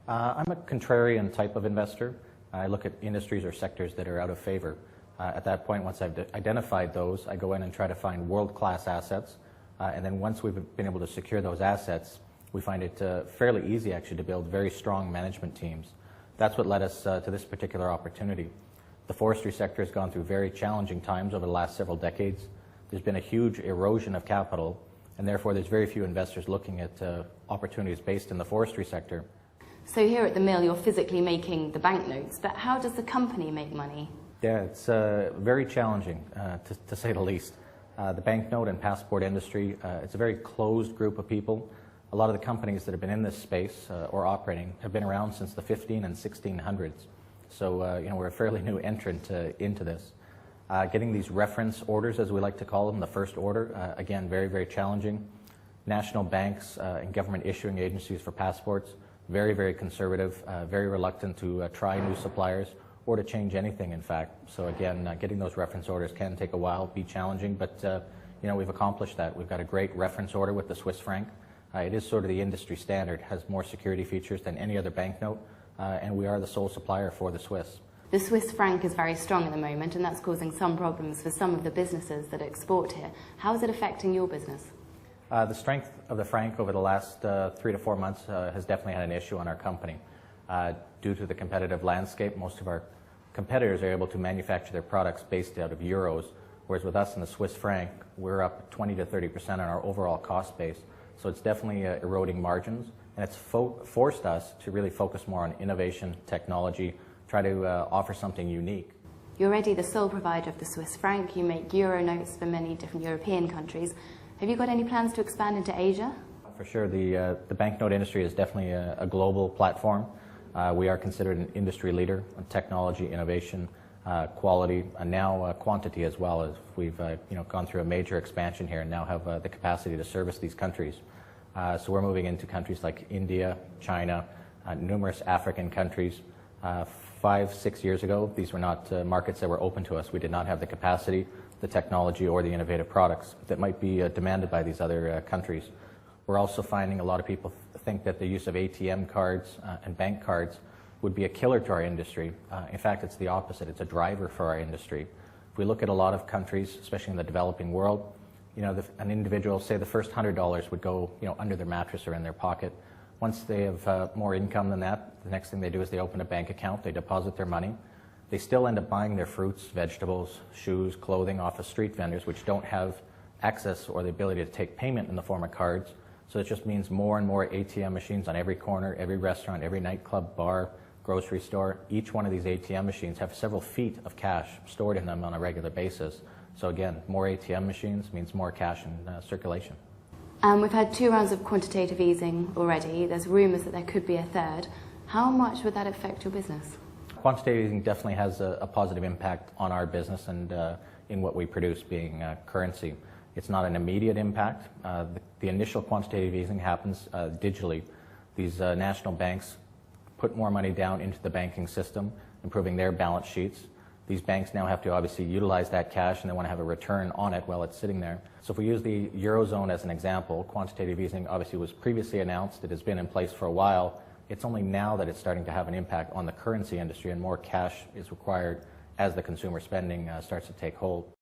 I'm a contrarian type of investor. I look at industries or sectors that are out of favor. At that point, once I've identified those, I go in and try to find world-class assets. And then once we've been able to secure those assets, we find it fairly easy actually to build very strong management teams. That's what led us to this particular opportunity. The forestry sector has gone through very challenging times over the last several decades. There's been a huge erosion of capital, and therefore there's very few investors looking at opportunities based in the forestry sector. So here at the mill, you're physically making the banknotes, but how does the company make money? Yeah, it's very challenging, to say the least. The banknote and passport industry, it's a very closed group of people. A lot of the companies that have been in this space or operating have been around since the 15 and 1600s. So, we're a fairly new entrant into this. Getting these reference orders, as we like to call them, the first order, again, very, very challenging. National banks and government issuing agencies for passports, very, very conservative, very reluctant to try new suppliers or to change anything, in fact. So again, getting those reference orders can take a while, be challenging, but we've accomplished that. We've got a great reference order with the Swiss franc. It is sort of the industry standard, has more security features than any other banknote, and we are the sole supplier for the Swiss. The Swiss franc is very strong at the moment, and that's causing some problems for some of the businesses that export here. How is it affecting your business? The strength of the franc over the last 3 to 4 months has definitely had an issue on our company. Due to the competitive landscape, most of our competitors are able to manufacture their products based out of euros, whereas with us in the Swiss franc, we're up 20 to 30% on our overall cost base. So it's definitely eroding margins, and it's forced us to really focus more on innovation, technology, try to offer something unique. You're already the sole provider of the Swiss franc. You make euro notes for many different European countries. Have you got any plans to expand into Asia? For sure, the banknote industry is definitely a global platform. We are considered an industry leader in technology, innovation, quality, and now quantity as well, as we've gone through a major expansion here and now have the capacity to service these countries. So we're moving into countries like India, China, numerous African countries. 5, 6 years ago, these were not markets that were open to us. We did not have the capacity, the technology, or the innovative products that might be demanded by these other countries. We're also finding a lot of people think that the use of ATM cards and bank cards would be a killer to our industry. In fact, it's the opposite. It's a driver for our industry. If we look at a lot of countries, especially in the developing world, an individual, say the first $100 would go under their mattress or in their pocket. Once they have more income than that, the next thing they do is they open a bank account, they deposit their money. They still end up buying their fruits, vegetables, shoes, clothing off of street vendors, which don't have access or the ability to take payment in the form of cards. So it just means more and more ATM machines on every corner, every restaurant, every nightclub, bar, grocery store. Each one of these ATM machines have several feet of cash stored in them on a regular basis. So again, more ATM machines means more cash in circulation. We've had 2 rounds of quantitative easing already. There's rumours that there could be a third. How much would that affect your business? Quantitative easing definitely has a positive impact on our business and in what we produce, being currency. It's not an immediate impact. The initial quantitative easing happens digitally. These national banks put more money down into the banking system, improving their balance sheets. These banks now have to obviously utilize that cash, and they want to have a return on it while it's sitting there. So if we use the Eurozone as an example, quantitative easing obviously was previously announced. It has been in place for a while. It's only now that it's starting to have an impact on the currency industry, and more cash is required as the consumer spending starts to take hold.